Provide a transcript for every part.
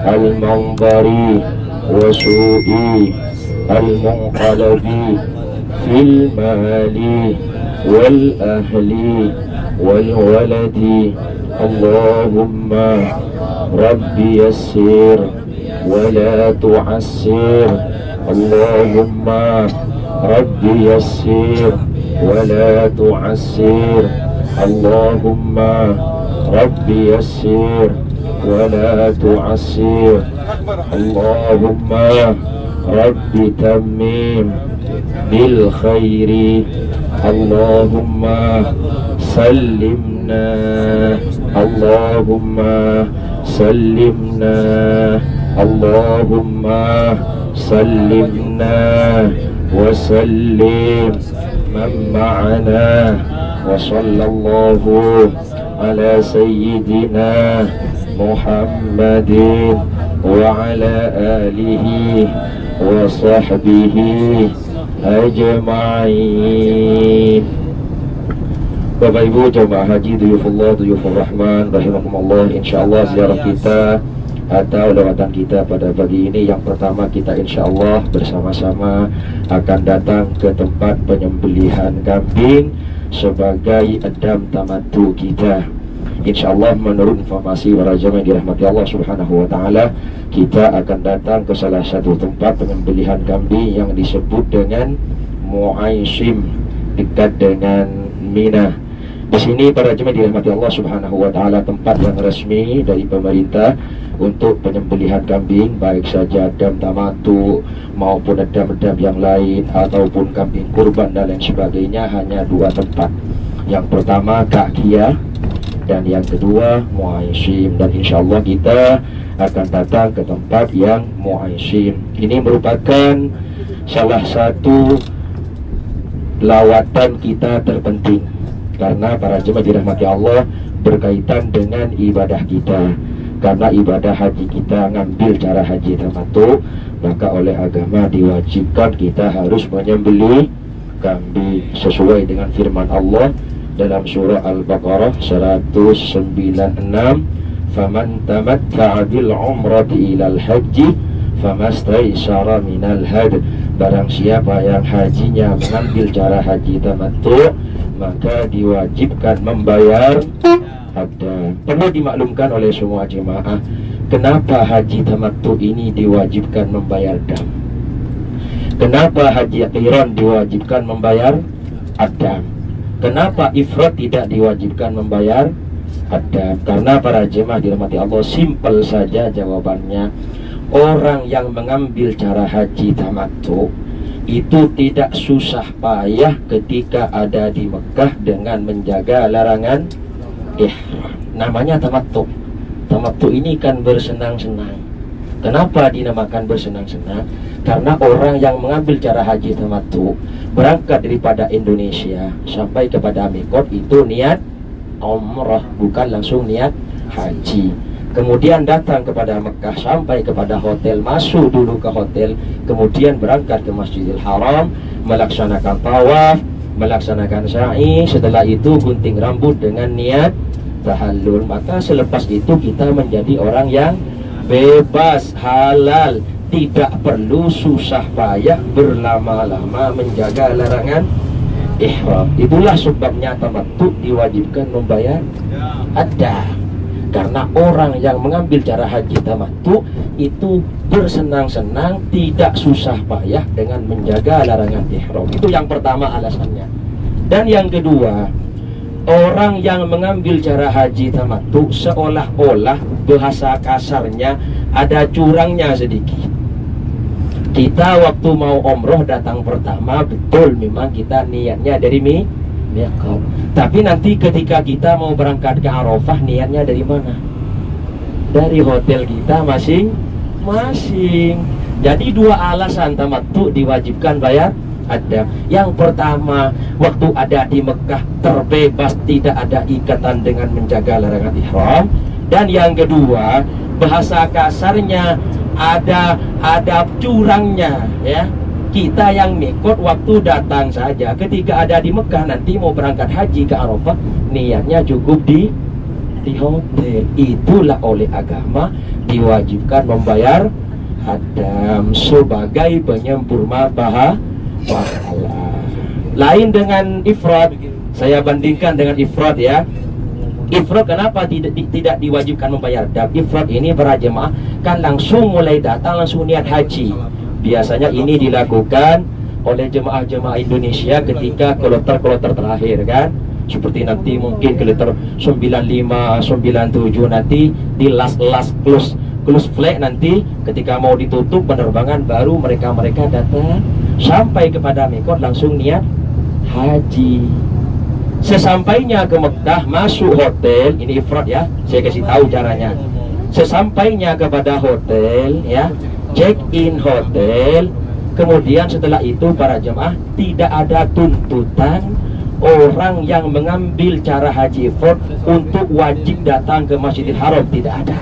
al-manzari wa su'i al-munqalabi fil mali wal ahli wal waladi. Allahumma rabbi yassir wa la tu'assir. Allahumma rabbi yassir wa la tu'assir. Allahumma rabbi yassir ولا تعسر. اللهم رب تميم بالخير. اللهم سلمنا. اللهم سلمنا. اللهم سلمنا وسلم من معنا. وصلى الله على سيدنا محمد وعلى آله وصحبه أجمعين. Bapak Ibu jamaah haji duyufullah duyufur rahman rahimakumullah, insyaallah ziarah kita atau lewatan kita pada pagi ini yang pertama kita insyaallah bersama-sama akan datang ke tempat penyembelihan kambing sebagai adam tamattu kita. InsyaAllah menurut informasi para jamaah yang dirahmati Allah subhanahu wa ta'ala, kita akan datang ke salah satu tempat penyembelihan kambing yang disebut dengan Mu'aisim, dekat dengan Mina. Di sini para jemaah dirahmati Allah subhanahu wa ta'ala, tempat yang resmi dari pemerintah untuk penyembelihan kambing, baik saja adam tamattu maupun adam-adam yang lain ataupun kambing kurban dan lain sebagainya, hanya dua tempat. Yang pertama Ka'kiyah dan yang kedua Mu'aisim, dan insyaallah kita akan datang ke tempat yang Mu'aisim. Ini merupakan salah satu lawatan kita terpenting, karena para jemaah dirahmati Allah berkaitan dengan ibadah kita. Karena ibadah haji kita ngambil cara haji tamattu, maka oleh agama diwajibkan kita harus menyembelih kambing sesuai dengan firman Allah dalam surah Al-Baqarah 196, faman tamatta'a bil umrati ilal haji famastaysara minal had. Barang siapa yang hajinya mengambil cara haji tamattu, maka diwajibkan membayar ada. Perlu dimaklumkan oleh semua jemaah, kenapa haji tamattu ini diwajibkan membayar dam? Kenapa haji qiran diwajibkan membayar adam? Kenapa ifrad tidak diwajibkan membayar adam? Karena para jemaah dirahmati Allah, simpel saja jawabannya. Orang yang mengambil cara haji tamattu itu tidak susah payah ketika ada di Mekah dengan menjaga larangan ihram. Namanya tamattu. Tamattu ini kan bersenang-senang. Kenapa dinamakan bersenang-senang? Karena orang yang mengambil cara haji tamattu berangkat daripada Indonesia sampai kepada mikot itu niat umrah, bukan langsung niat haji. Kemudian datang kepada Mekah, sampai kepada hotel, masuk dulu ke hotel, kemudian berangkat ke Masjidil Haram, melaksanakan tawaf, melaksanakan sa'i, setelah itu gunting rambut dengan niat tahallul. Maka selepas itu kita menjadi orang yang bebas, halal, tidak perlu susah payah berlama-lama menjaga larangan ihram. Itulah sebabnya tamattu diwajibkan membayar ada. Karena orang yang mengambil cara haji tamattu itu bersenang-senang, tidak susah payah dengan menjaga larangan ihram. Itu yang pertama alasannya. Dan yang kedua, orang yang mengambil cara haji tamattu seolah-olah bahasa kasarnya ada curangnya sedikit. Kita waktu mau umroh datang pertama, betul memang kita niatnya dari miqat. Tapi nanti ketika kita mau berangkat ke Arafah, niatnya dari mana? Dari hotel kita masing-masing. Jadi dua alasan tamattu diwajibkan bayar Adam. Yang pertama, waktu ada di Mekah terbebas, tidak ada ikatan dengan menjaga larangan ihram. Dan yang kedua, bahasa kasarnya ada curangnya, ya. Kita yang mikot waktu datang saja, ketika ada di Mekah nanti mau berangkat haji ke Arafah, niatnya cukup di hotel. Itulah oleh agama diwajibkan membayar Adam sebagai penyempurna pahala. Lain dengan ifrad, saya bandingkan dengan ifrad ya. Ifrad kenapa tidak diwajibkan membayar Adam? Ifrad ini para jemaah kan langsung mulai datang langsung niat haji. Biasanya ini dilakukan oleh jemaah-jemaah Indonesia ketika kloter terakhir kan. Seperti nanti mungkin kloter 95, 97 nanti di last close flight nanti ketika mau ditutup penerbangan baru mereka datang sampai kepada mikot langsung niat haji. Sesampainya ke Mekah masuk hotel, ini ifrad ya, saya kasih tahu caranya. Sesampainya kepada hotel ya, check in hotel, kemudian setelah itu para jemaah tidak ada tuntutan orang yang mengambil cara haji ifrad untuk wajib datang ke Masjidil Haram, tidak ada.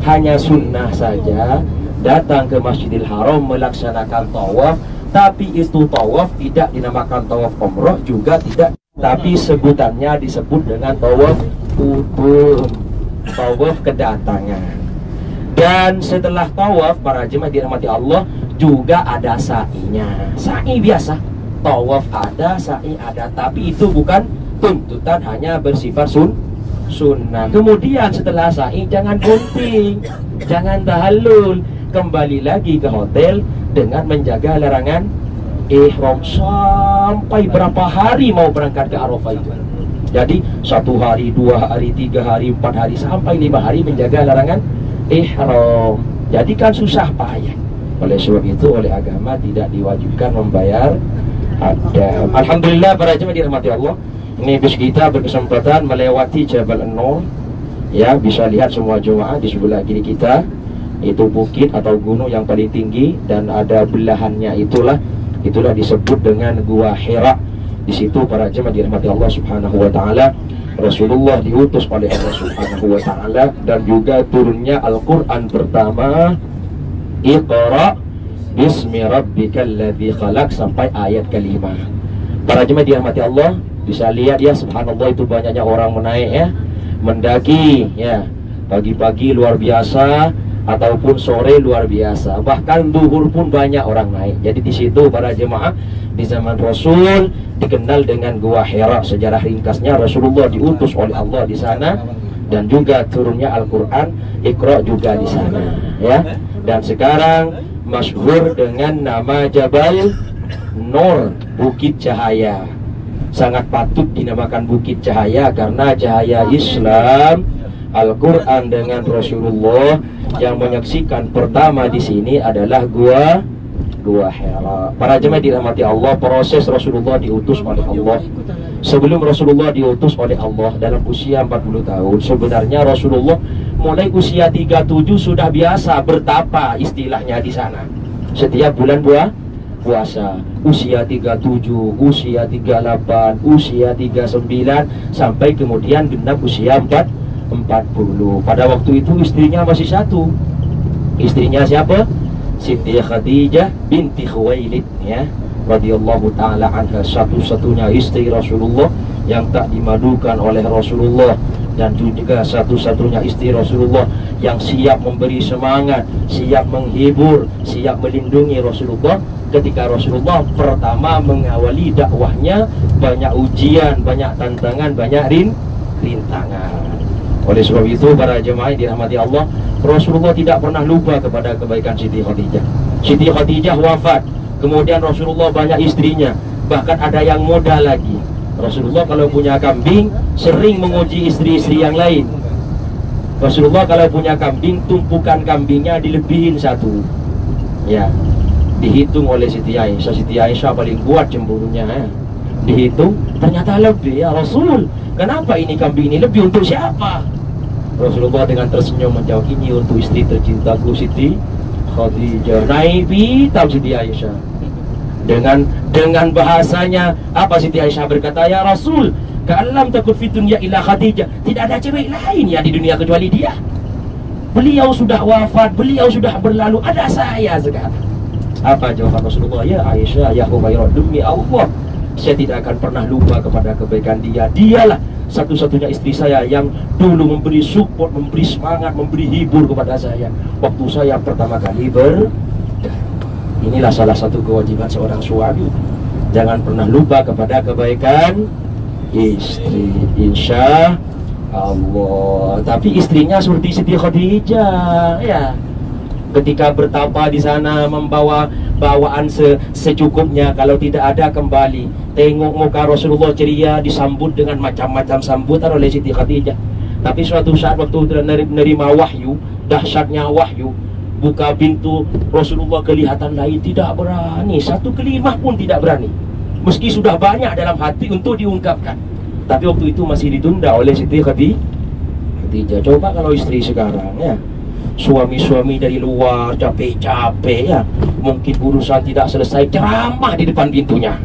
Hanya sunnah saja datang ke Masjidil Haram melaksanakan tawaf, tapi itu tawaf tidak dinamakan tawaf umroh juga tidak, tapi sebutannya disebut dengan tawaf qudum, tawaf kedatangan. Dan setelah tawaf para jemaah dirahmati Allah juga ada sa'inya. Sa'i biasa, tawaf ada, sa'i ada, tapi itu bukan tuntutan, hanya bersifat sunnah. Kemudian setelah sa'i jangan gunting, jangan tahallul, kembali lagi ke hotel dengan menjaga larangan ihram sampai berapa hari mau berangkat ke Arafah itu. Jadi 1 hari, 2 hari, 3 hari, 4 hari sampai 5 hari menjaga larangan ihram. Jadi kan susah payah. Oleh sebab itu oleh agama tidak diwajibkan membayar Adam. Alhamdulillah para jemaah dirahmati Allah. Ini bis kita berkesempatan melewati Jabal An-Nur. Ya, bisa lihat semua jemaah di sebelah kiri kita. Itu bukit atau gunung yang paling tinggi dan ada belahannya itulah disebut dengan Gua Hira. Di situ para jemaah dirahmati Allah Subhanahu wa taala, Rasulullah diutus oleh Allah Subhanahu wa taala dan juga turunnya Al-Qur'an pertama, Iqra bismi rabbikal ladzi khalaq sampai ayat kelima. Para jemaah dirahmati Allah, bisa lihat ya, subhanallah itu banyaknya orang menaik ya, mendaki ya, pagi-pagi luar biasa ataupun sore luar biasa, bahkan duhur pun banyak orang naik. Jadi di situ para jemaah di zaman Rasul dikenal dengan Gua Hira. Sejarah ringkasnya Rasulullah diutus oleh Allah di sana dan juga turunnya Al-Qur'an Iqra juga di sana ya. Dan sekarang masyhur dengan nama Jabal Nur, Bukit Cahaya. Sangat patut dinamakan Bukit Cahaya karena cahaya Islam, Al-Quran dengan Rasulullah yang menyaksikan pertama di sini adalah Gua Hira. Para jemaah dirahmati Allah, proses Rasulullah diutus oleh Allah. Sebelum Rasulullah diutus oleh Allah dalam usia 40 tahun, sebenarnya Rasulullah mulai usia 37 sudah biasa bertapa istilahnya di sana. Setiap bulan puasa, usia 37, usia 38, usia 39 sampai kemudian genap usia 40. Pada waktu itu istrinya masih satu. Istrinya siapa? Siti Khadijah binti Khuwailid ya, radhiyallahu taala anha, satu-satunya istri Rasulullah yang tak dimadukan oleh Rasulullah, dan juga satu-satunya istri Rasulullah yang siap memberi semangat, siap menghibur, siap melindungi Rasulullah ketika Rasulullah pertama mengawali dakwahnya. Banyak ujian, banyak tantangan, banyak rintangan. Oleh sebab itu para jemaah dirahmati Allah, Rasulullah tidak pernah lupa kepada kebaikan Siti Khadijah. Siti Khadijah wafat, kemudian Rasulullah banyak istrinya, bahkan ada yang muda lagi. Rasulullah kalau punya kambing sering menguji istri-istri yang lain. Rasulullah kalau punya kambing, tumpukan kambingnya dilebihin satu ya, dihitung oleh Siti Aisyah. Siti Aisyah paling kuat cemburunya ya. Dihitung ternyata lebih. Ya Rasul, kenapa ini kambing ini lebih, untuk siapa? Rasulullah dengan tersenyum menjawab, ini untuk istri tercintaku Siti Khadijah. Naik hitam Siti Aisyah dengan Dengan bahasanya apa, Siti Aisyah berkata, ya Rasul, ka'allam takut fi dunya illa Khadijah, tidak ada cewek lain ya di dunia kecuali dia. Beliau sudah wafat, beliau sudah berlalu, ada saya sekarang. Apa jawaban Rasulullah? Ya Aisyah, ya Humairah, demi Allah, saya tidak akan pernah lupa kepada kebaikan dia. Dialah satu-satunya istri saya yang dulu memberi support, memberi semangat, memberi hibur kepada saya waktu saya pertama kali Inilah salah satu kewajiban seorang suami. Jangan pernah lupa kepada kebaikan istri, insya Allah. Tapi istrinya seperti Siti Khadijah, ya. Ketika bertapa di sana membawa bawaan secukupnya, kalau tidak ada kembali. Tengok muka Rasulullah ceria, disambut dengan macam-macam sambutan oleh Siti Khadijah. Tapi suatu saat waktu menerima wahyu, dahsyatnya wahyu, buka pintu, Rasulullah kelihatan lain, tidak berani, satu kelimah pun tidak berani. Meski sudah banyak dalam hati untuk diungkapkan, tapi waktu itu masih ditunda oleh Siti Khadijah. Coba kalau istri sekarang, ya, suami-suami dari luar capek-capek, ya, mungkin urusan tidak selesai, ceramah di depan pintunya.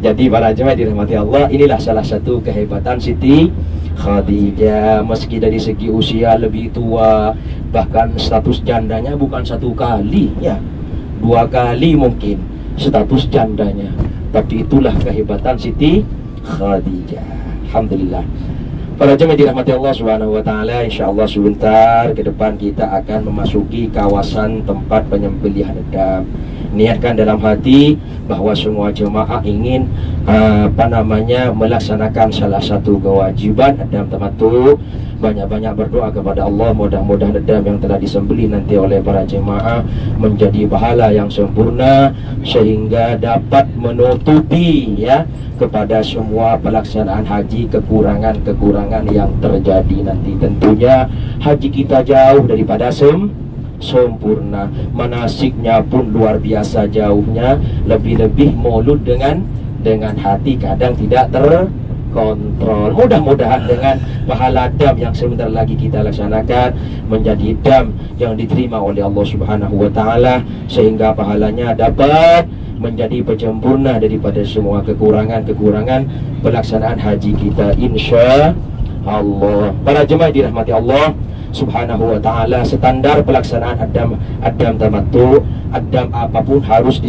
Jadi para jemaah dirahmati Allah, inilah salah satu kehebatan Siti Khadijah. Meski dari segi usia lebih tua, bahkan status jandanya bukan satu kali, ya, 2 kali mungkin status jandanya. Tapi itulah kehebatan Siti Khadijah. Alhamdulillah. Para jemaah dirahmati Allah Subhanahu wa taala, insyaallah sebentar ke depan kita akan memasuki kawasan tempat penyembelihan edam. Niatkan dalam hati bahwa semua jemaah ingin melaksanakan salah satu kewajiban edam tamattu. Banyak-banyak berdoa kepada Allah, mudah-mudahan edam yang telah disembelih nanti oleh para jemaah menjadi pahala yang sempurna sehingga dapat menutupi, ya, kepada semua pelaksanaan haji kekurangan-kekurangan yang terjadi nanti. Tentunya haji kita jauh daripada sempurna, manasiknya pun luar biasa jauhnya, lebih-lebih maulud dengan hati kadang tidak terkontrol. Mudah-mudahan dengan pahala dam yang sebentar lagi kita laksanakan menjadi dam yang diterima oleh Allah Subhanahu wa taala, sehingga pahalanya dapat menjadi penyempurna daripada semua kekurangan-kekurangan pelaksanaan haji kita, insya Allah. Para jemaah dirahmati Allah Subhanahu wa ta'ala, standar pelaksanaan adam tamattu, adam apapun harus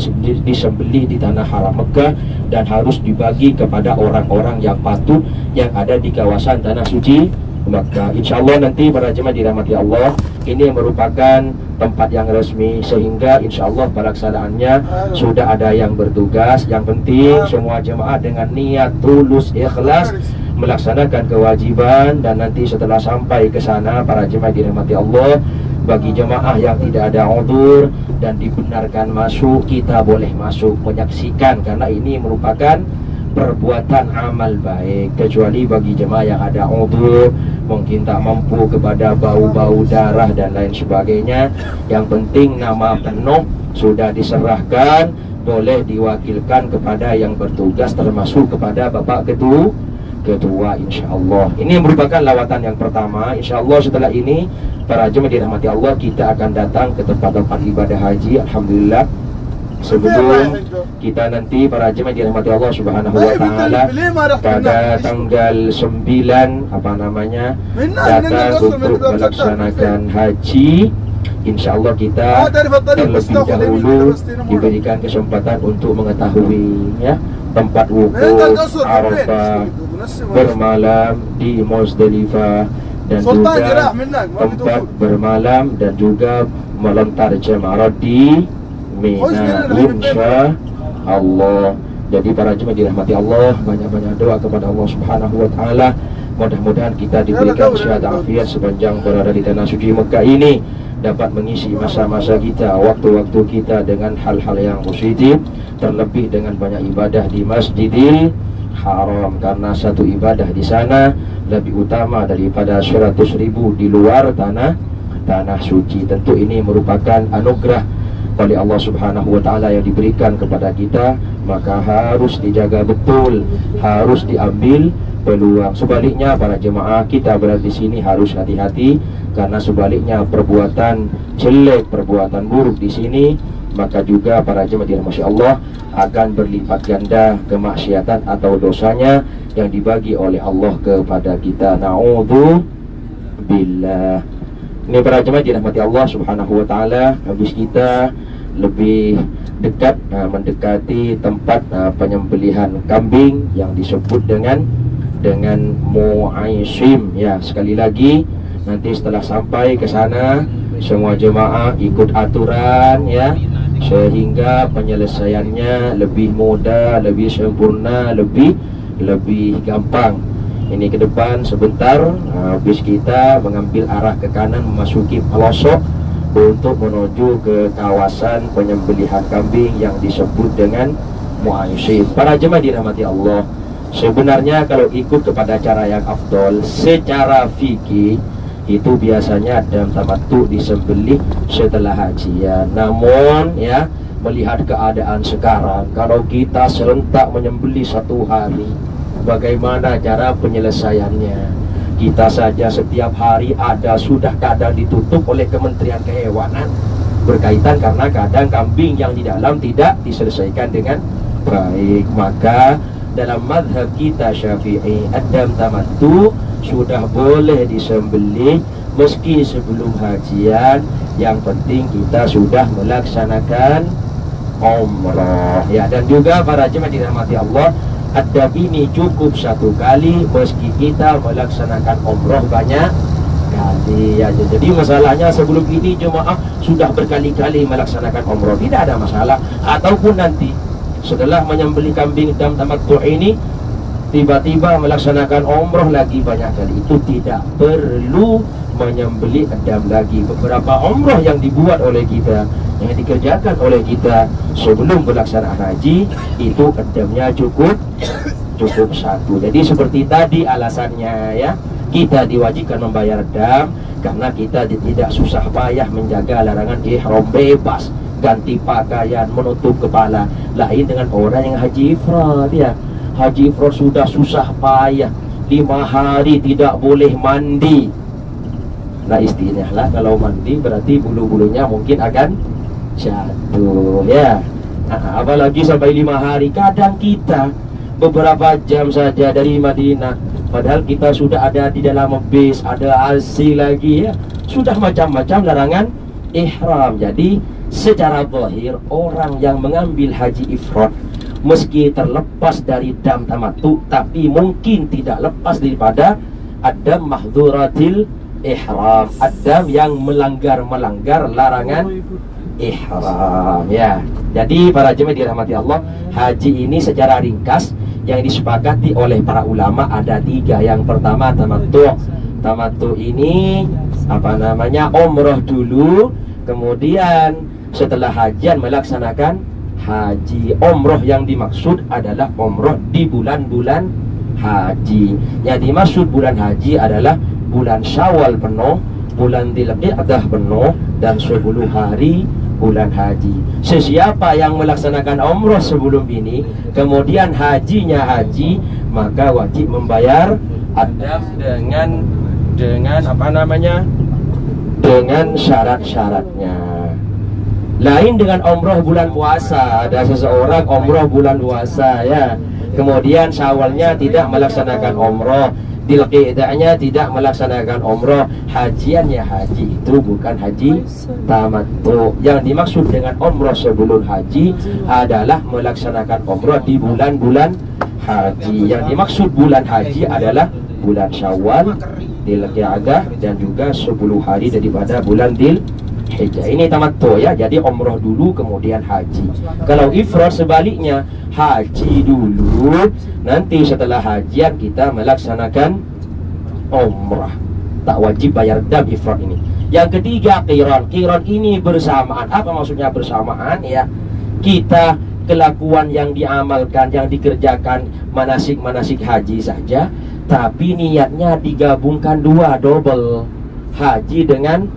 disembelih di tanah haram Mekah dan harus dibagi kepada orang-orang yang patuh yang ada di kawasan tanah suci Mekah. Insya Allah nanti para jemaah dirahmati Allah, ini merupakan tempat yang resmi, sehingga insya Allah pelaksanaannya sudah ada yang bertugas. Yang penting semua jemaah dengan niat tulus ikhlas melaksanakan kewajiban, dan nanti setelah sampai ke sana para jemaah dirahmati Allah, bagi jemaah yang tidak ada udzur dan dibenarkan masuk, kita boleh masuk menyaksikan karena ini merupakan perbuatan amal baik. Kecuali bagi jemaah yang ada udzur, mungkin tak mampu kepada bau-bau darah dan lain sebagainya, yang penting nama penuh sudah diserahkan, boleh diwakilkan kepada yang bertugas, termasuk kepada Bapak Ketua, insya Allah. Ini merupakan lawatan yang pertama. Insya Allah setelah ini para jemaah dirahmati Allah, kita akan datang ke tempat-tempat ibadah haji. Alhamdulillah, sebelum kita nanti para jemaah dirahmati Allah Subhanahu wa taala pada tanggal 9 datang untuk melaksanakan haji, insya Allah kita terlebih dahulu diberikan kesempatan untuk mengetahui, ya, tempat wukuf Arafah, bermalam di Muzdalifah, dan juga tempat bermalam dan juga melontar jamarat di Mina, insya Allah. Jadi para jemaah dirahmati Allah, banyak-banyak doa kepada Allah Subhanahu wa taala. Mudah-mudahan kita diberikan sehat afiat sepanjang berada di tanah suci Mekah ini, dapat mengisi masa-masa kita, waktu-waktu kita dengan hal-hal yang positif, terlebih dengan banyak ibadah di Masjidil Haram, karena satu ibadah di sana lebih utama daripada 100.000 di luar tanah suci. Tentu ini merupakan anugerah oleh Allah Subhanahu wa taala yang diberikan kepada kita, maka harus dijaga betul, harus diambil peluang. Sebaliknya para jemaah kita berada di sini harus hati-hati, karena sebaliknya perbuatan jelek, perbuatan buruk di sini maka juga para jemaah Masya Allah akan berlipat ganda kemaksiatan atau dosanya yang dibagi oleh Allah kepada kita. Na'udzubillah. Ini para jemaah dirahmati Allah Subhanahu wa taala, habis kita lebih dekat mendekati tempat penyembelihan kambing yang disebut dengan mu'aisim ya. Sekali lagi nanti setelah sampai ke sana semua jemaah ikut aturan ya, sehingga penyelesaiannya lebih mudah, lebih sempurna, lebih gampang. Ini ke depan sebentar, habis kita mengambil arah ke kanan memasuki pelosok untuk menuju ke kawasan penyembelihan kambing yang disebut dengan mu'aisim. Para jemaah dirahmati Allah, sebenarnya kalau ikut kepada cara yang afdol secara fikih itu biasanya dam tamattu disembelih setelah hajian. Namun ya, melihat keadaan sekarang, kalau kita serentak menyembelih satu hari, bagaimana cara penyelesaiannya? Kita saja setiap hari sudah kadang ditutup oleh Kementerian Kehewanan berkaitan karena kadang kambing yang di dalam tidak diselesaikan dengan baik. Maka dalam mazhab kita Syafi'i, ad-dam tamattu sudah boleh disembelih meski sebelum hajian. Yang penting kita sudah melaksanakan umrah ya. Dan juga para jemaah dirahmati Allah, adab ini cukup satu kali meski kita melaksanakan umrah banyak kali ya. Jadi masalahnya sebelum ini jemaah sudah berkali-kali melaksanakan umrah, tidak ada masalah. Ataupun nanti setelah menyembelih kambing dam tamattu ini tiba-tiba melaksanakan umrah lagi banyak kali, itu tidak perlu menyembelih dam lagi. Beberapa umrah yang dibuat oleh kita, yang dikerjakan oleh kita sebelum pelaksanaan haji, itu damnya cukup satu. Jadi seperti tadi alasannya ya, kita diwajibkan membayar dam karena kita tidak susah payah menjaga larangan ihram, bebas ganti pakaian, menutup kepala. Lain dengan orang yang haji ifrad ya. Haji ifrad sudah susah payah 5 hari tidak boleh mandi. Nah istilahlah kalau mandi berarti bulu-bulunya mungkin akan jatuh ya. Apalagi sampai 5 hari. Kadang kita beberapa jam saja dari Madinah, padahal kita sudah ada di dalam bis, ada AC lagi ya, sudah macam-macam larangan ihram. Jadi secara zahir orang yang mengambil haji ifrad meski terlepas dari dam tamattu, tapi mungkin tidak lepas daripada adam mahdhuratil ihram, adam yang melanggar larangan ihram ya. Jadi para jemaah dirahmati Allah, haji ini secara ringkas yang disepakati oleh para ulama ada 3. Yang pertama tamattu. Tamattu ini umroh dulu, kemudian setelah hajian melaksanakan haji. Umroh yang dimaksud adalah umroh di bulan-bulan haji. Yang dimaksud bulan haji adalah bulan Syawal penuh, bulan Dzulqa'dah penuh, dan 10 hari bulan haji. Sesiapa yang melaksanakan umroh sebelum ini, kemudian hajinya haji, maka wajib membayar adab dengan dengan syarat-syaratnya. Lain dengan umroh bulan puasa. Ada seseorang umroh bulan puasa ya, kemudian Syawalnya tidak melaksanakan umroh, Dzulqa'dahnya tidak melaksanakan umroh, hajiannya haji. Itu bukan haji tamattu. Yang dimaksud dengan umroh sebelum haji adalah melaksanakan umroh di bulan-bulan haji. Yang dimaksud bulan haji adalah bulan Syawal, Dzulqa'dah, dan juga 10 hari daripada bulan Dzulhijjah. Ini tamattu ya. Jadi umroh dulu kemudian haji. Kalau ifrad sebaliknya, haji dulu, nanti setelah hajian kita melaksanakan umrah. Tak wajib bayar dam ifrad ini. Yang ketiga qiran. Qiran ini bersamaan. Apa maksudnya bersamaan ya? Kita kelakuan yang diamalkan, yang dikerjakan manasik-manasik haji saja, tapi niatnya digabungkan 2, double, haji dengan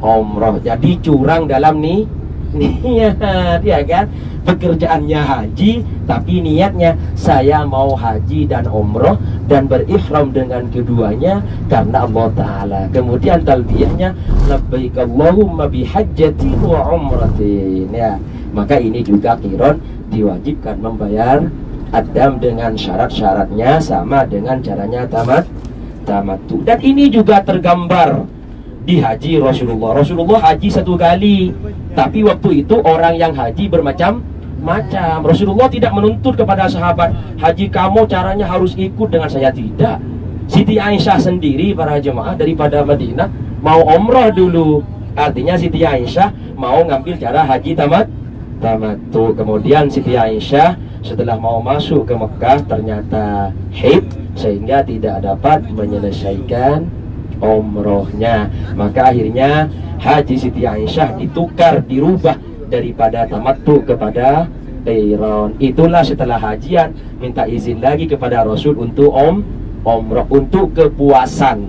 umroh. Jadi curang dalam niat ya kan. Pekerjaannya haji, tapi niatnya saya mau haji dan umroh dan berihram dengan keduanya karena Allah Ta'ala. Kemudian talbiyahnya labbaik Allahumma bihajjatin wa umratin ya. Maka ini juga qiron diwajibkan membayar adam dengan syarat-syaratnya sama dengan caranya tamattu. Dan ini juga tergambar di haji Rasulullah. Rasulullah haji 1 kali, tapi waktu itu orang yang haji bermacam-macam. Rasulullah tidak menuntut kepada sahabat, haji kamu caranya harus ikut dengan saya, tidak. Siti Aisyah sendiri para jemaah daripada Madinah mau umroh dulu. Artinya Siti Aisyah mau ngambil cara haji tamattu. Kemudian Siti Aisyah setelah mau masuk ke Mekah ternyata haid sehingga tidak dapat menyelesaikan umrohnya. Maka akhirnya haji Siti Aisyah dirubah daripada tamattu kepada qiron. Itulah setelah hajian minta izin lagi kepada Rasul untuk umroh, untuk kepuasan,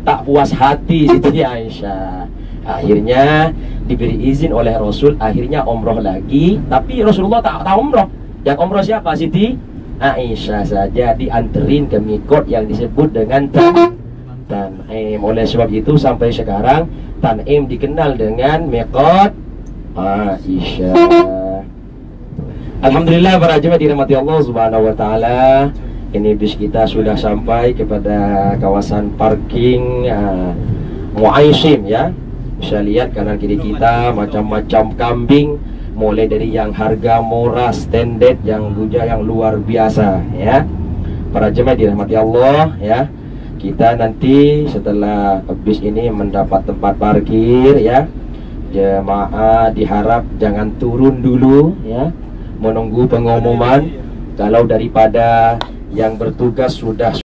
tak puas hati Siti Aisyah. Akhirnya diberi izin oleh Rasul, akhirnya umroh lagi. Tapi Rasulullah tak umroh. Yang umroh siapa? Siti Aisyah saja, dianterin ke mikot yang disebut dengan Tan'im. Oleh sebab itu sampai sekarang Tan'im dikenal dengan mikot Aisyah. Alhamdulillah para jemaah dirahmati Allah Subhanahu wa taala. Ini bis kita sudah sampai kepada kawasan parking Muaisim ya. Bisa lihat kanan kiri kita macam-macam kambing, mulai dari yang harga murah standard, yang luar biasa ya. Para jemaah dirahmati Allah ya. Kita nanti setelah bis ini mendapat tempat parkir ya. Jemaah diharap jangan turun dulu ya, menunggu pengumuman. Kalau daripada yang bertugas sudah